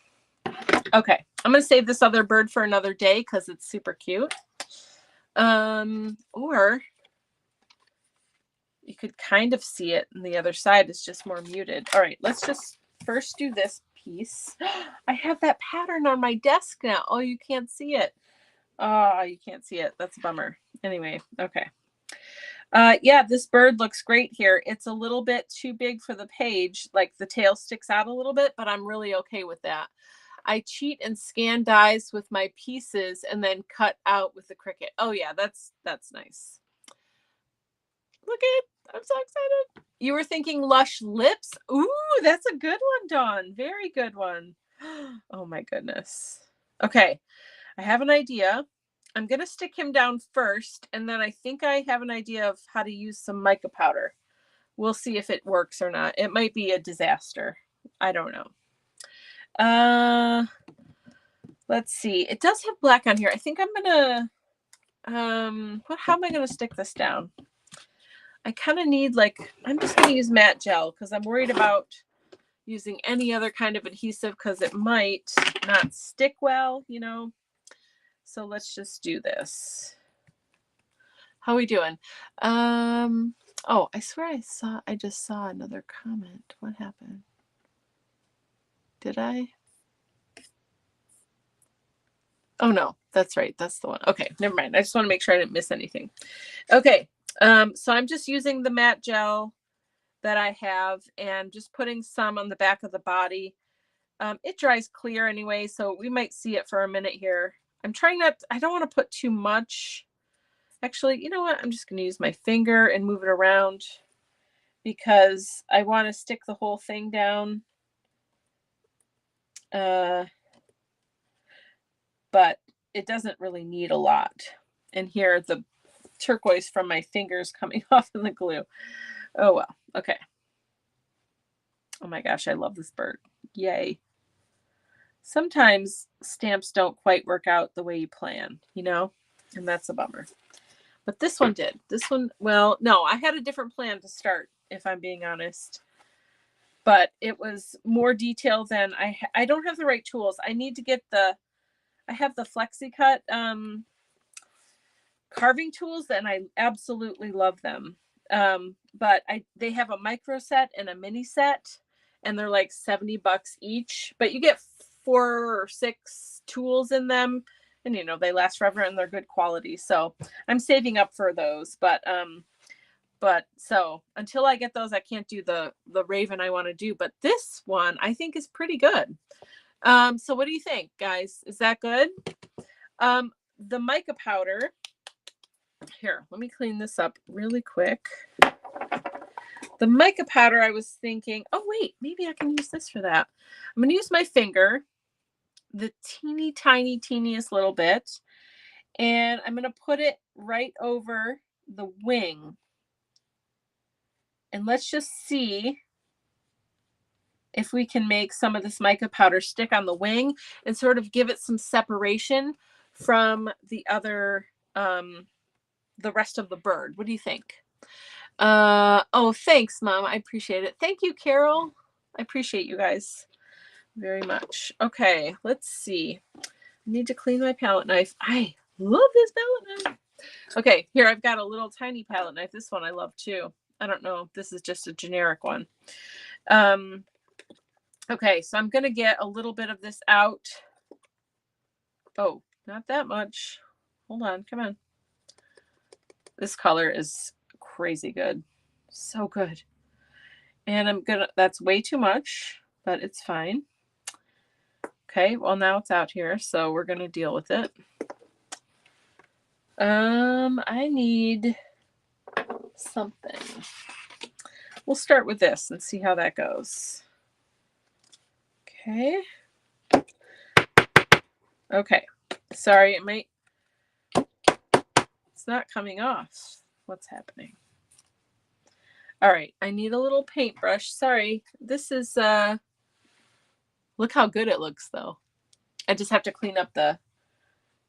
Okay, I'm going to save this other bird for another day because it's super cute. Or you could kind of see it, and the other side is just more muted. All right, let's just first do this piece. I have that pattern on my desk now. Oh, you can't see it. Oh, you can't see it. That's a bummer. Anyway, okay. Yeah, this bird looks great here. It's a little bit too big for the page, like the tail sticks out a little bit, but I'm really okay with that. I cheat and scan dies with my pieces and then cut out with the Cricut. Oh yeah, that's nice. Look at it. I'm so excited. You were thinking Lush lips? Ooh, that's a good one, Dawn. Very good one. Oh my goodness. Okay, I have an idea. I'm going to stick him down first, and then I think I have an idea of how to use some mica powder. We'll see if it works or not. It might be a disaster. I don't know. Let's see. It does have black on here. I think I'm going to, how am I going to stick this down? I kind of need I'm just going to use matte gel because I'm worried about using any other kind of adhesive because it might not stick well, you know. So let's just do this. How are we doing? Oh, I swear I just saw another comment. What happened? Did I? Oh no, that's right. That's the one. Okay, never mind. I just want to make sure I didn't miss anything. Okay, so I'm just using the matte gel that I have and just putting some on the back of the body. It dries clear anyway, so we might see it for a minute here. I'm trying not, I don't want to put too much. Actually, you know what? I'm just going to use my finger and move it around because I want to stick the whole thing down. But it doesn't really need a lot. And here, the turquoise from my fingers coming off in the glue. Oh, well. Okay. Oh my gosh, I love this bird. Yay. Sometimes stamps don't quite work out the way you plan, you know, and that's a bummer. But this one did. This one, well, no, I had a different plan to start, if I'm being honest. But it was more detailed than I don't have the right tools. I need to get I have the FlexiCut carving tools, and I absolutely love them. But they have a micro set and a mini set, and they're like $70 each. But you get 4 or 6 tools in them, and you know they last forever and they're good quality. So I'm saving up for those. But so until I get those, I can't do the Raven I want to do. But this one I think is pretty good. So what do you think, guys? Is that good? The mica powder. Here, let me clean this up really quick. The mica powder, I was thinking, oh wait, maybe I can use this for that. I'm going to use my finger, the teeny tiny, teeniest little bit, and I'm going to put it right over the wing. And let's just see if we can make some of this mica powder stick on the wing and sort of give it some separation from the other, the rest of the bird. What do you think? Oh, thanks, Mom. I appreciate it. Thank you, Carol. I appreciate you guys very much. Okay, let's see. I need to clean my palette knife. I love this palette knife. Okay, here I've got a little tiny palette knife. This one I love too. I don't know if this is just a generic one. Okay, so I'm going to get a little bit of this out. Oh, not that much. Hold on, come on. This color is crazy good. So good. And that's way too much, but it's fine. Okay, well now it's out here, so we're going to deal with it. I need something. We'll start with this and see how that goes. Okay. Okay. Sorry, it's not coming off. What's happening? All right, I need a little paintbrush. Sorry. This is, look how good it looks though. I just have to clean up the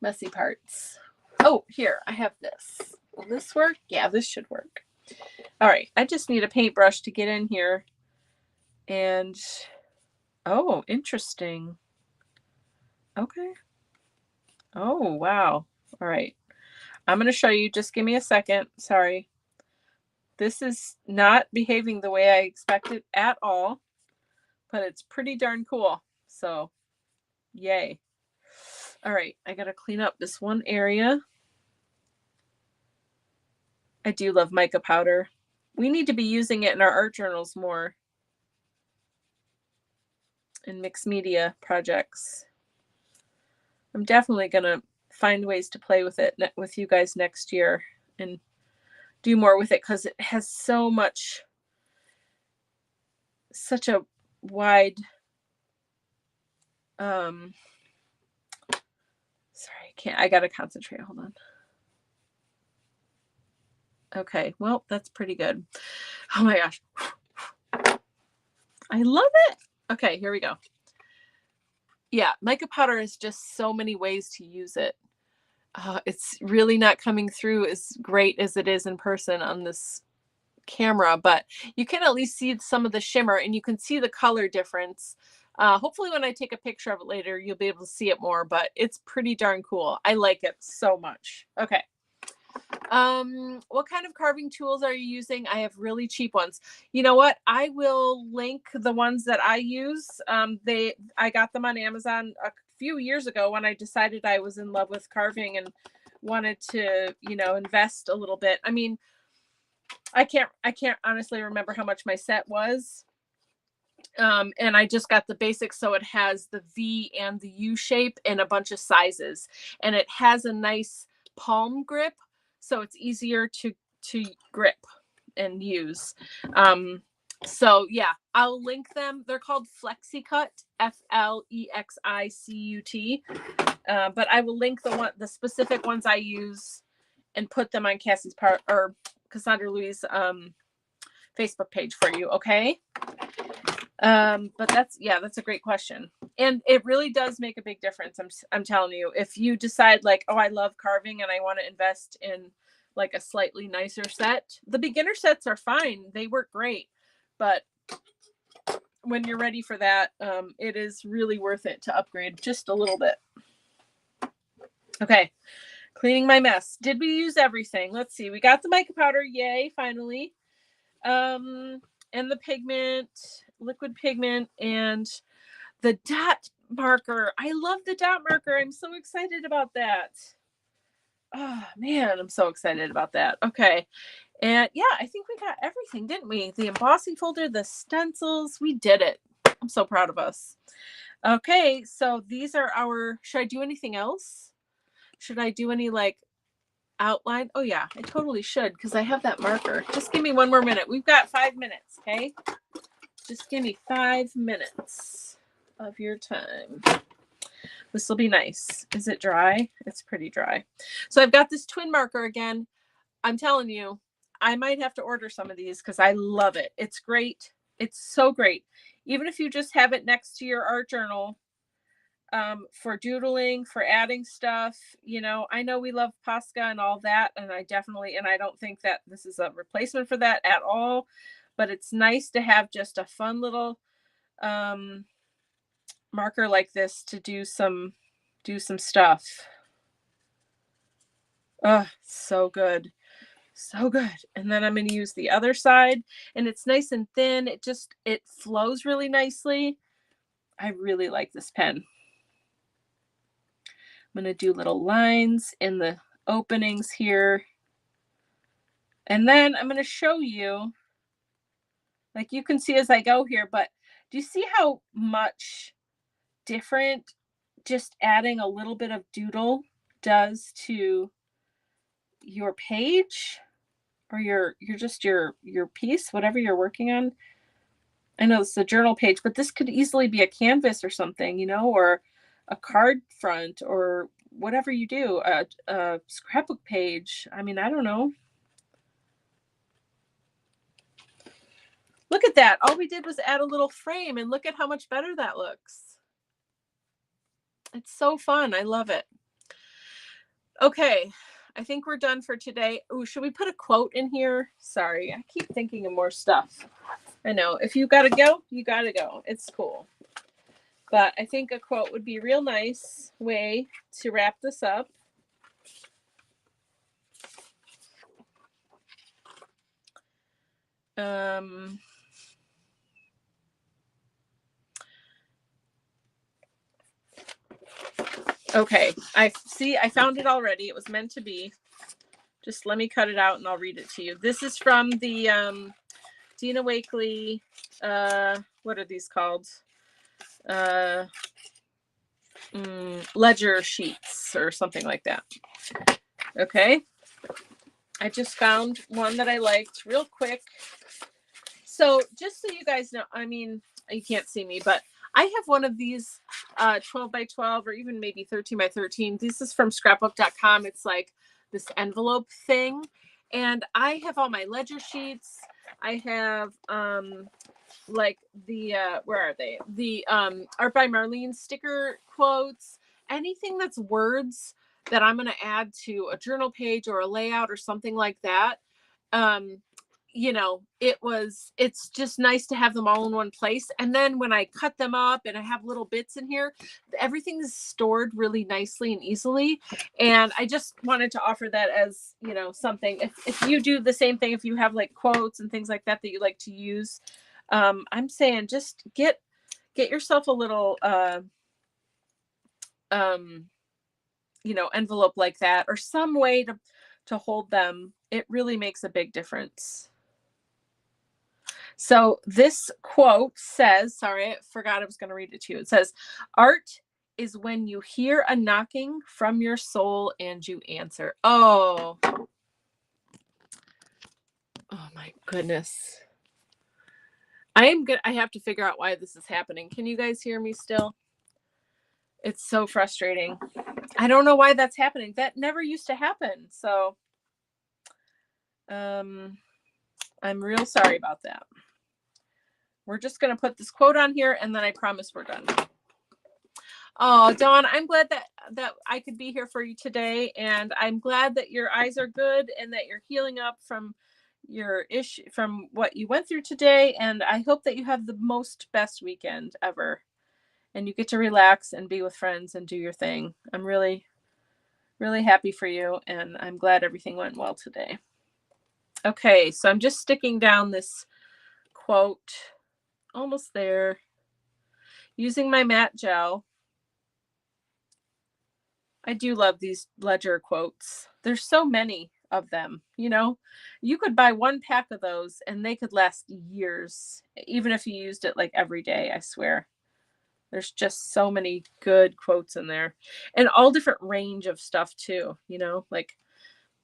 messy parts. Oh, here, I have this. Will this work? Yeah, this should work. All right, I just need a paintbrush to get in here. And, oh, interesting. Okay. Oh, wow. All right. I'm going to show you. Just give me a second. Sorry. This is not behaving the way I expected at all, but it's pretty darn cool. So, yay. All right, I got to clean up this one area. I do love mica powder. We need to be using it in our art journals more, in mixed media projects. I'm definitely going to find ways to play with it with you guys next year and do more with it because it has such a wide, sorry, I got to concentrate. Hold on. Okay, well, that's pretty good. Oh my gosh. I love it. Okay, here we go. Yeah, mica powder is just so many ways to use it. It's really not coming through as great as it is in person on this camera, but you can at least see some of the shimmer and you can see the color difference. Hopefully when I take a picture of it later, you'll be able to see it more, but it's pretty darn cool. I like it so much. Okay. What kind of carving tools are you using? I have really cheap ones. You know what? I will link the ones that I use. I got them on Amazon a few years ago when I decided I was in love with carving and wanted to, invest a little bit. I mean, I can't honestly remember how much my set was. And I just got the basics. So it has the V and the U shape and a bunch of sizes, and it has a nice palm grip. So it's easier to grip and use. So yeah, I'll link them. They're called FlexiCut, FLEXICUT. But I will link the specific ones I use and put them on Cassie's part or Cassandra Louise Facebook page for you. Okay. But that's a great question. And it really does make a big difference. I'm telling you, if you decide like, oh, I love carving and I want to invest in like a slightly nicer set, the beginner sets are fine. They work great. But when you're ready for that, it is really worth it to upgrade just a little bit. Okay. Cleaning my mess. Did we use everything? Let's see. We got the mica powder. Yay. Finally. And the pigment, liquid pigment, and the dot marker. I love the dot marker. I'm so excited about that. Oh man, I'm so excited about that. Okay. And yeah, I think we got everything, didn't we? The embossing folder, the stencils, we did it. I'm so proud of us. Okay, so these are should I do anything else? Should I do any like outline? Oh yeah, I totally should because I have that marker. Just give me one more minute. We've got 5 minutes, okay? Just give me 5 minutes of your time. This will be nice. Is it dry? It's pretty dry. So I've got this twin marker again. I'm telling you, I might have to order some of these because I love it. It's great. It's so great. even if you just have it next to your art journal, for doodling, for adding stuff. You know, I know we love Posca and all that, and I don't think that this is a replacement for that at all, but it's nice to have just a fun little marker like this to do some stuff. Oh, so good. So good. And then I'm going to use the other side, and it's nice and thin. It flows really nicely. I really like this pen. I'm going to do little lines in the openings here. And then I'm going to show you, like you can see as I go here, but do you see how much different just adding a little bit of doodle does to your page or your piece, whatever you're working on? I know it's a journal page, but this could easily be a canvas or something, you know, or a card front or whatever you do, a scrapbook page. I mean, I don't know. Look at that. All we did was add a little frame, and look at how much better that looks. It's so fun. I love it. Okay. I think we're done for today. Oh, should we put a quote in here? Sorry, I keep thinking of more stuff. I know. If you got to go, you got to go. It's cool. But I think a quote would be a real nice way to wrap this up. Okay, I found it already. It was meant to be. Just let me cut it out and I'll read it to you. This is from the Dina Wakley, what are these called? Ledger sheets or something like that. Okay. I just found one that I liked real quick. So just so you guys know, I mean, you can't see me, but I have one of these 12 by 12 or even maybe 13 by 13. This is from scrapbook.com. It's like this envelope thing. And I have all my ledger sheets. I have like the where are they? The Art by Marlene sticker quotes, anything that's words that I'm going to add to a journal page or a layout or something like that. You know, it's just nice to have them all in one place. And then when I cut them up and I have little bits in here, everything is stored really nicely and easily. And I just wanted to offer that as, you know, something. If you do the same thing, if you have like quotes and things like that that you like to use, I'm saying just get yourself a little you know, envelope like that or some way to hold them. It really makes a big difference. So this quote says, sorry, I forgot I was going to read it to you. It says, art is when you hear a knocking from your soul and you answer. Oh my goodness. I am good. I have to figure out why this is happening. Can you guys hear me still? It's so frustrating. I don't know why that's happening. That never used to happen. So I'm real sorry about that. We're just going to put this quote on here and then I promise we're done. Oh, Dawn, I'm glad that I could be here for you today. And I'm glad that your eyes are good and that you're healing up from your issue, from what you went through today. And I hope that you have the best weekend ever. And you get to relax and be with friends and do your thing. I'm really, really happy for you. And I'm glad everything went well today. Okay, so I'm just sticking down this quote. Almost there. Using my matte gel. I do love these ledger quotes. There's so many of them, you know. You could buy one pack of those and they could last years, even if you used it like every day, I swear. There's just so many good quotes in there and all different range of stuff too, you know, like,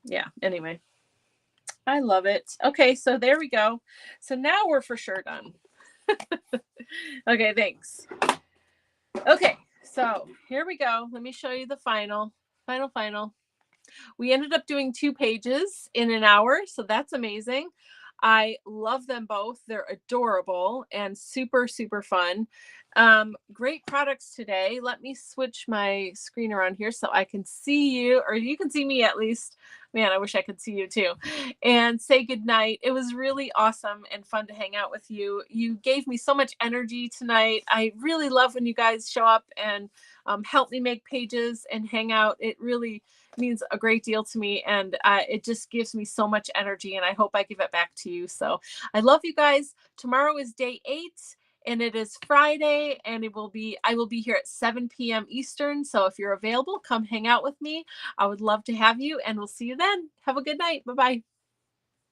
yeah, anyway. I love it. Okay, so there we go. So now we're for sure done. Okay, thanks. Okay, so here we go. Let me show you the final. We ended up doing 2 pages in an hour, so that's amazing. I love them both. They're adorable and super, super fun. Great products today. Let me switch my screen around here so I can see you, or you can see me at least. Man, I wish I could see you too. And say goodnight. It was really awesome and fun to hang out with you. You gave me so much energy tonight. I really love when you guys show up and help me make pages and hang out. It really means a great deal to me, and it just gives me so much energy, and I hope I give it back to you. So I love you guys. Tomorrow is day 8, and it is Friday, and I will be here at 7 p.m. Eastern. So if you're available, come hang out with me. I would love to have you, and we'll see you then. Have a good night. Bye-bye.